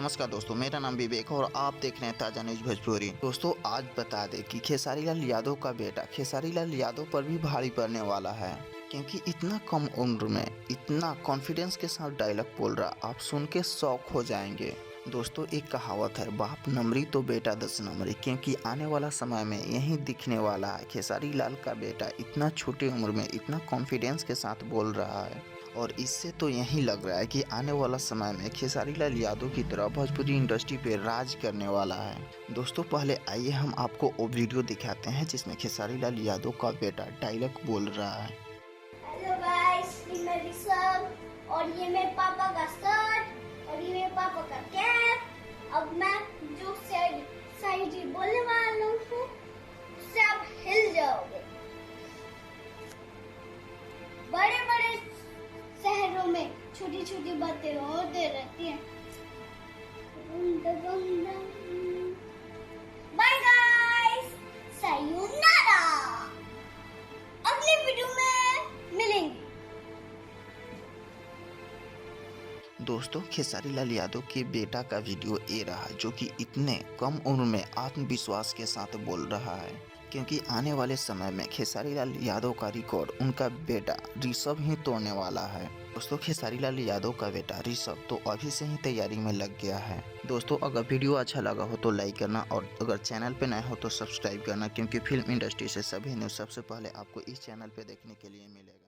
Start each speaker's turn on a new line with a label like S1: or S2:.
S1: नमस्कार दोस्तों, मेरा नाम विवेक है और आप देख रहे हैं ताज़ा न्यूज़ भोजपुरी। दोस्तों आज बता दें कि खेसारी लाल यादव का बेटा खेसारी लाल यादव पर भी भारी पड़ने वाला है, क्योंकि इतना कम उम्र में इतना कॉन्फिडेंस के साथ डायलॉग बोल रहा, आप सुन के शौक हो जाएंगे। दोस्तों एक कहावत है, बाप नंबरी तो बेटा 10 नंबरी, क्योंकि आने वाला समय में यही दिखने वाला है। खेसारी लाल का बेटा इतना छोटी उम्र में इतना कॉन्फिडेंस के साथ बोल रहा है और इससे तो यही लग रहा है कि आने वाला समय में खेसारी लाल यादव की तरह भोजपुरी इंडस्ट्री पे राज करने वाला है। दोस्तों पहले आइए हम आपको वो वीडियो दिखाते हैं जिसमें खेसारी लाल यादव का बेटा डायलॉग बोल रहा है।
S2: हेलो गाइस, ये मेरी सब और ये मेरे पापा का शर्ट और ये मेरे पापा का कैप। अब मैं जो शायरी बोलने वाला हूँ उससे आप हिल जाओगे। बड़े बड़े शहरों में छोटी छोटी बातें होते रहती हैं। बाय गाइस, सायोनारा। अगली वीडियो में मिलेंगे।
S1: दोस्तों खेसारी लाल यादव के बेटा का वीडियो ये रहा, जो कि इतने कम उम्र में आत्मविश्वास के साथ बोल रहा है, क्योंकि आने वाले समय में खेसारी लाल यादव का रिकॉर्ड उनका बेटा ऋषभ ही तोड़ने वाला है। दोस्तों खेसारी लाल यादव का बेटा ऋषभ तो अभी से ही तैयारी में लग गया है। दोस्तों अगर वीडियो अच्छा लगा हो तो लाइक करना और अगर चैनल पे नए हो तो सब्सक्राइब करना, क्योंकि फिल्म इंडस्ट्री से सभी न्यूज़ सबसे पहले आपको इस चैनल पे देखने के लिए मिलेगा।